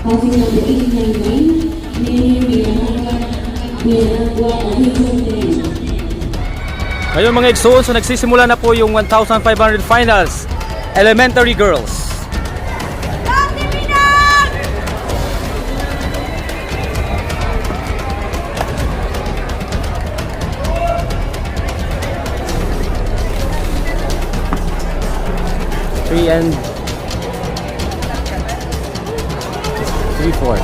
Housing number 899, Mianagua, Region 10. Ngayon mga Exxon, so nagsisimula na po yung 1,500 finals, elementary girls. Three and 3-4.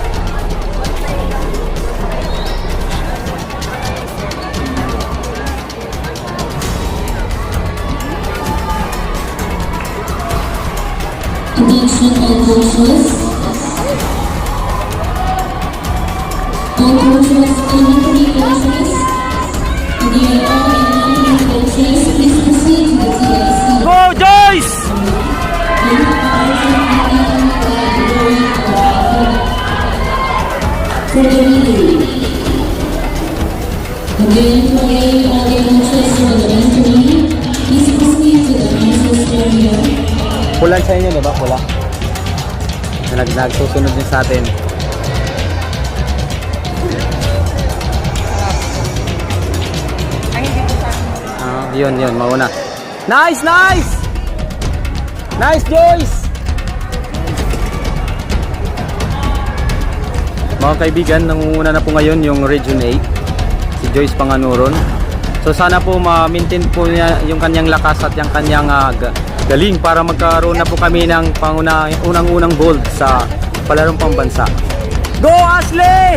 Attention all coaches. All coaches, elementary coaches. We are all elementary coaches. Please proceed to the TLC. Go Joyce! For the meeting. Again, to all the coaches for the elementary, please proceed to the coaches area. Pulan sa inyo, diba? Pula. Nagsusunod din sa atin. Yun, mauna. Nice, nice! Nice, Joyce! Mga kaibigan, nangunguna na po ngayon yung Region 8. Si Joyce Panganuron. So sana po ma-maintain po niya yung kanyang lakas at yung kanyang galing para magkaroon na po kami ng unang-unang gold sa palarong pambansa. Go Ashley!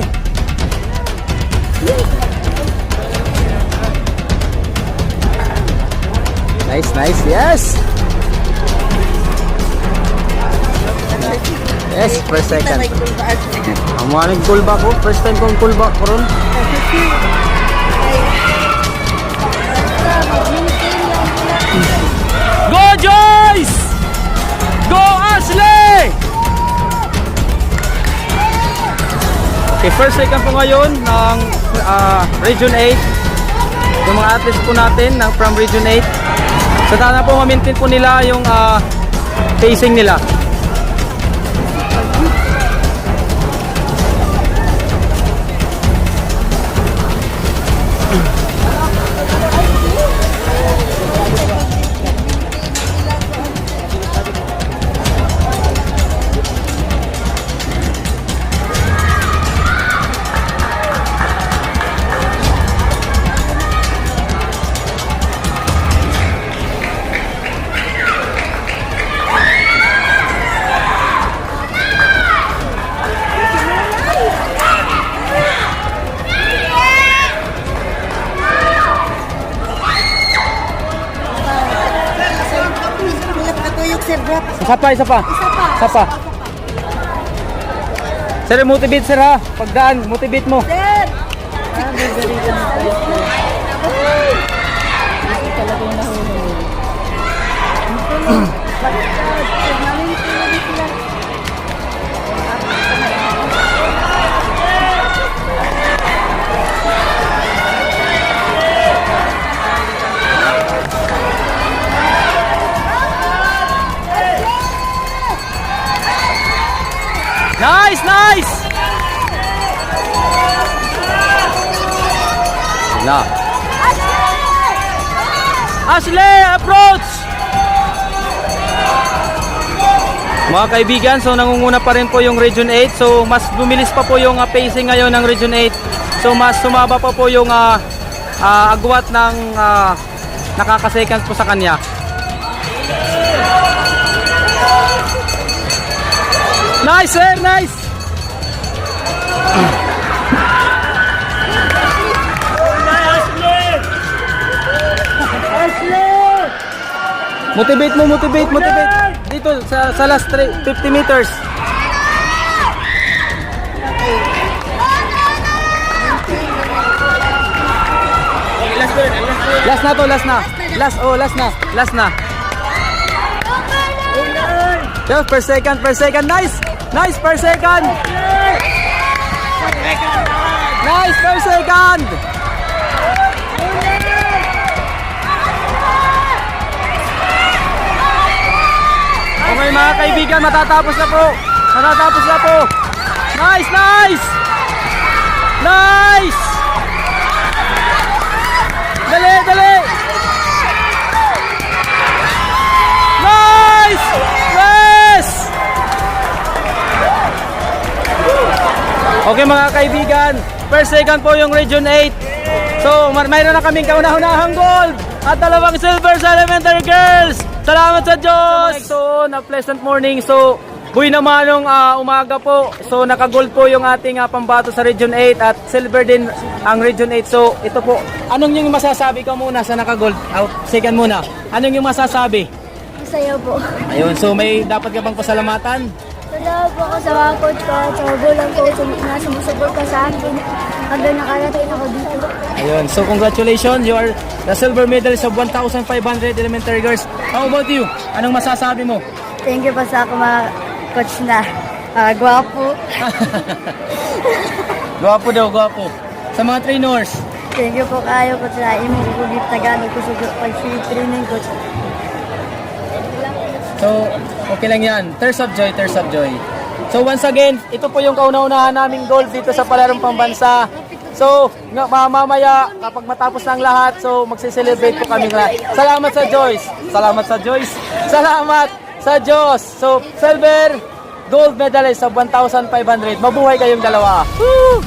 Nice, nice, yes! Yes, first second. Ang mga nag-goal back ko, first time kong goal back ko ron. Go Joyce! Go Ashley! Okay, first second po ngayon ng Region 8. Yung mga athletes po natin from Region 8. So sana po ma-maintain po nila yung pacing nila. Isa pa. Sir, motivate sir ha. Pagdaan, motivate mo. Nice, nice! Na. Ashley, approach! Mga kaibigan, so nangunguna pa rin po yung Region 8. So mas bumilis pa po yung pacing ngayon ng Region 8. So mas sumaba pa po yung agwat ng nakaka-second po sa kanya. Nice sir, nice! Motivate dito sa last 50 meters. Last na. Yes, per second, nice per second. Nice per second. mga kaibigan, matatapos na po. Matatapos na po. Nice, nice! Nice! Dali, dali! Nice! Yes! Okay mga kaibigan, first second po yung Region 8. So, mayroon na kaming kauna-unahang gold at 2 silver sa elementary girls. Salamat sa Diyos! So, na pleasant morning. So, buhay naman nung umaga po. So, naka-gold po yung ating pambato sa Region 8 at silver din ang Region 8. So, ito po. Anong yung masasabi ka muna sa naka-gold? Second muna. Anong yung masasabi? Masaya po. Ayun, so may dapat ka bang pasalamatan? Salamat po ako sa mga coach ko at sa magulang ko na sumusuport ka sa akin hanggang nakarating ako dito. Ayun, so congratulations, you are the silver medalist of 1,500 elementary girls. How about you? Anong masasabi mo? Thank you po sa ako mga coach na gwapo. Gwapo daw, gwapo. Sa mga trainers. Thank you po kayo po sa imong gugit Tagalog ko sa pag-training coach. So, okay lang yan. Tears of joy, tears of joy. So, once again, ito po yung kauna-unahan naming gold dito sa Palarong Pambansa. So, mamaya, kapag matapos ng lahat, so magse-celebrate po kami lahat. Salamat sa Joyce. Salamat sa Joyce. Salamat sa Diyos. So, silver, gold medalist of 1,500. Mabuhay kayong dalawa. Woo!